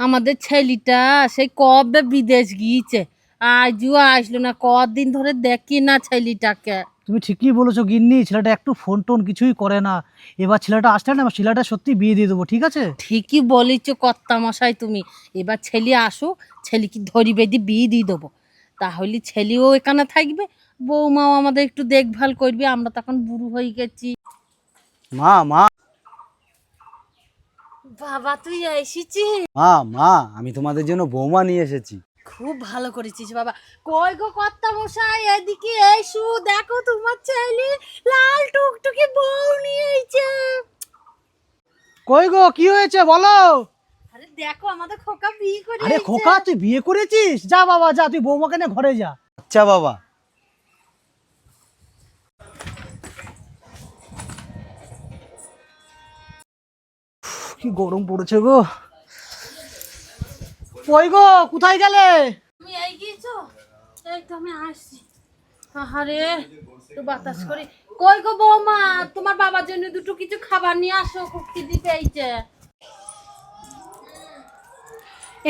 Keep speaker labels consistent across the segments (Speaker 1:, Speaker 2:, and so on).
Speaker 1: আমাদের ছেলেটা সেই কবে বিদেশ গিয়েছে, আজও আসলো না। কদিন ধরে দেখি না ছেলেটাকে।
Speaker 2: তুমি ঠিকই বলেছো গিন্নি, ছেলেটা একটু ফোন টোন কিছুই করে না। এবার ছেলেটা আসলে না, ছেলেটা সত্যি বিয়ে দিয়ে দেবো, ঠিক আছে?
Speaker 1: ঠিকই বলেছ কর্তা মশাই তুমি। এবার ছেলে আসো, ছেলেকে ধরি বেঁধে বিয়ে দিয়ে দেবো। তাহলে ছেলেও এখানে থাকবে, বৌমাও আমাদের একটু দেখভাল করবে। আমরা তখন বুড়ো হয়ে গেছি।
Speaker 2: মা মা
Speaker 1: বাবা তুই এসেছিস?
Speaker 2: মা মা আমি তোমাদের জন্য বৌমা নিয়ে এসেছি।
Speaker 1: খুব ভালো করেছিস বাবা। কই গো কর্তা মশাই, এদিকে এসো, দেখো তোমার ছেলে লাল টুকটুকি বউ নিয়ে এসেছে।
Speaker 2: কই গো, কি হয়েছে বলো?
Speaker 1: আরে দেখো আমাদের খোকা বিয়ে করে
Speaker 2: আরে
Speaker 1: এসেছে।
Speaker 2: খোকা, তুই বিয়ে করেছিস? যা বাবা যা, তুই বৌমাকে নিয়ে ঘরে যা। আচ্ছা বাবা। কি গরম পড়েছে গো। কই গো, কোথায় গেলে?
Speaker 1: তুমি এই গিয়েছো? এই তো আমি আসছি। আহারে একটু বাতাস করি। কই গো বৌমা, তোমার বাবার জন্য দুটো কিছু খাবার নিয়ে আসো, খুব খিদে পেয়েছে।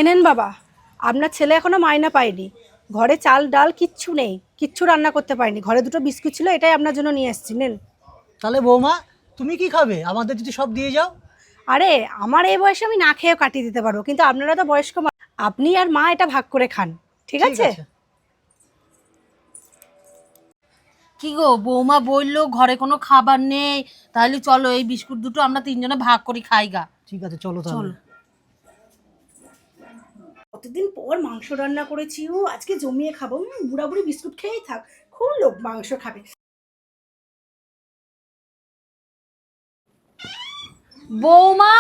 Speaker 3: এনেন বাবা, আপনার ছেলে এখনো মাইনা পায়নি। ঘরে চাল ডাল কিচ্ছু নেই, কিচ্ছু রান্না করতে পারিনি। ঘরে দুটো বিস্কুট ছিল, এটাই আপনার জন্য নিয়ে এসেছি, নেন।
Speaker 2: তাহলে বৌমা, তুমি কি খাবে? আমাদের যদি সব দিয়ে যাও।
Speaker 3: আরে আমার এই বয়সে আমি না খেয়েও কাটিয়ে দিতে পারবো, কিন্তু আপনারা তো বয়স্ক আপনি আর মা এটা ভাগ করে খান, ঠিক আছে?
Speaker 1: কি গো, বৌমা বললো ঘরে কোনো খাবার নেই, তাহলে চলো এই বিস্কুট দুটো আমরা তিনজনে ভাগ করে খাই গা।
Speaker 2: ঠিক আছে, চলো তাহলে।
Speaker 3: কতদিন পর মাংস রান্না করেছি, ও আজকে জমিয়ে খাবো। বুড়া বুড়ি বিস্কুট খেয়েই থাক, খুব লোক মাংস খাবে।
Speaker 1: বৌমা